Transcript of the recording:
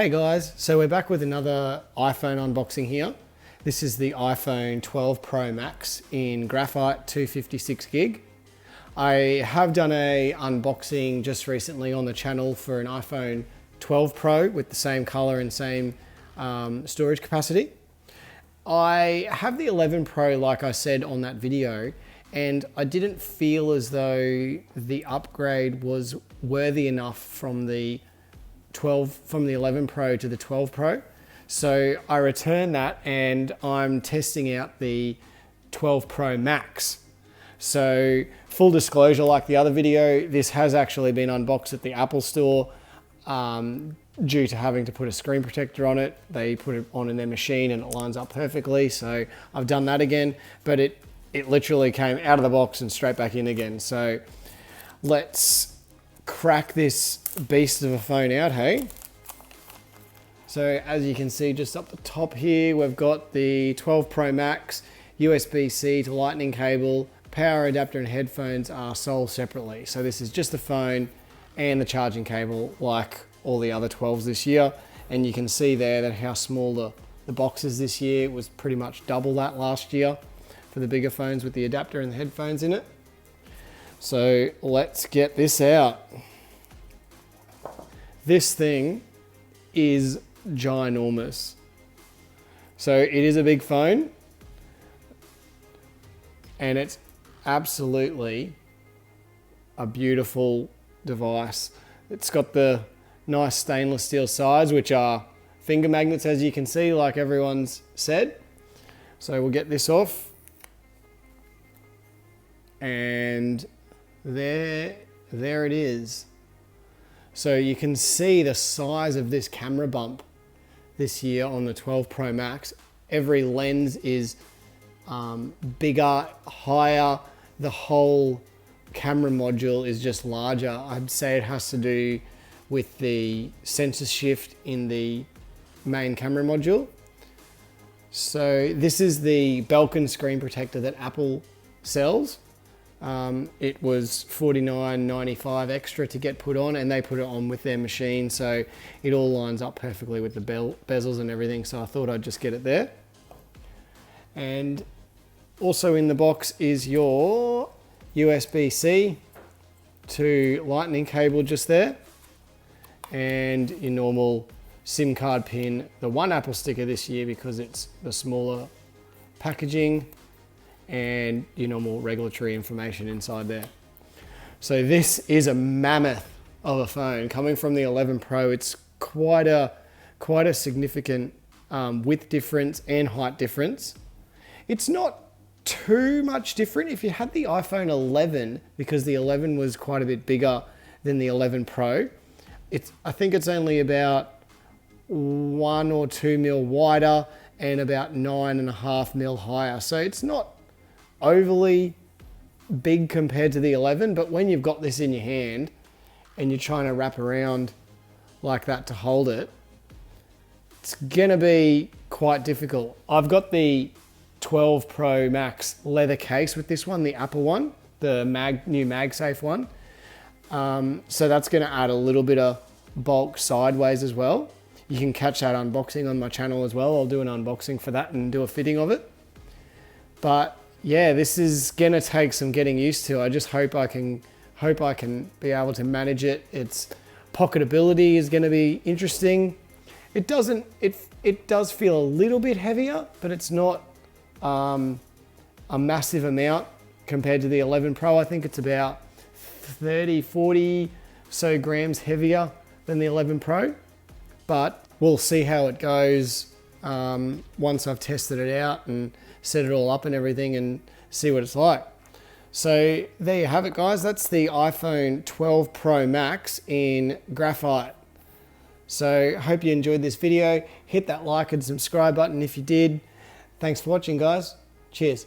Hey guys, so we're back with another iPhone unboxing here. This is the iPhone 12 Pro Max in Graphite 256 gig. I have done a unboxing just recently on the channel for an iPhone 12 Pro with the same color and same storage capacity. I have the 11 Pro like I said on that video, and I didn't feel as though the upgrade was worthy enough from the 11 Pro to the 12 Pro. So I returned that and I'm testing out the 12 Pro Max. So full disclosure, like the other video, this has actually been unboxed at the Apple store due to having to put a screen protector on it. They put it on in their machine and it lines up perfectly. So I've done that again, but it literally came out of the box and straight back in again. So let's crack this beast of a phone out, hey? So as you can see just up the top here, we've got the 12 Pro Max, USB-C to lightning cable, power adapter and headphones are sold separately. So this is just the phone and the charging cable like all the other 12s this year. And you can see there that how small the box is this year. It was pretty much double that last year for the bigger phones with the adapter and the headphones in it. So let's get this out. This thing is ginormous. So it is a big phone and it's absolutely a beautiful device. It's got the nice stainless steel sides, which are finger magnets, as you can see, like everyone's said. So we'll get this off. And there it is. So you can see the size of this camera bump this year on the 12 Pro Max. Every lens is bigger, higher. The whole camera module is just larger. I'd say it has to do with the sensor shift in the main camera module. So this is the Belkin screen protector that Apple sells. It was $49.95 extra to get put on, and they put it on with their machine, so it all lines up perfectly with the bezels and everything, so I thought I'd just get it there. And also in the box is your USB-C to lightning cable just there, and your normal SIM card pin, the one Apple sticker this year because it's the smaller packaging, and your normal regulatory information inside there. So this is a mammoth of a phone. Coming from the 11 Pro, it's quite a significant width difference and height difference. It's not too much different. If you had the iPhone 11, because the 11 was quite a bit bigger than the 11 Pro, I think it's only about 1 or 2 mil wider and about 9.5 mil higher. So it's not overly big compared to the 11, but when you've got this in your hand and you're trying to wrap around like that to hold it, it's gonna be quite difficult. I've got the 12 Pro Max leather case with this one, the Apple one, the new MagSafe one. So that's gonna add a little bit of bulk sideways as well. You can catch that unboxing on my channel as well. I'll do an unboxing for that and do a fitting of it. But yeah, this is gonna take some getting used to. I just hope I can be able to manage it. Its pocketability is gonna be interesting. It does feel a little bit heavier, but it's not a massive amount compared to the 11 Pro. I think it's about 30, 40 so grams heavier than the 11 Pro, but we'll see how it goes once I've tested it out and set it all up and everything and see what it's like. So there you have it, guys. That's the iPhone 12 Pro Max in Graphite. So hope you enjoyed this video. Hit that like and subscribe button if you did. Thanks for watching, guys. Cheers.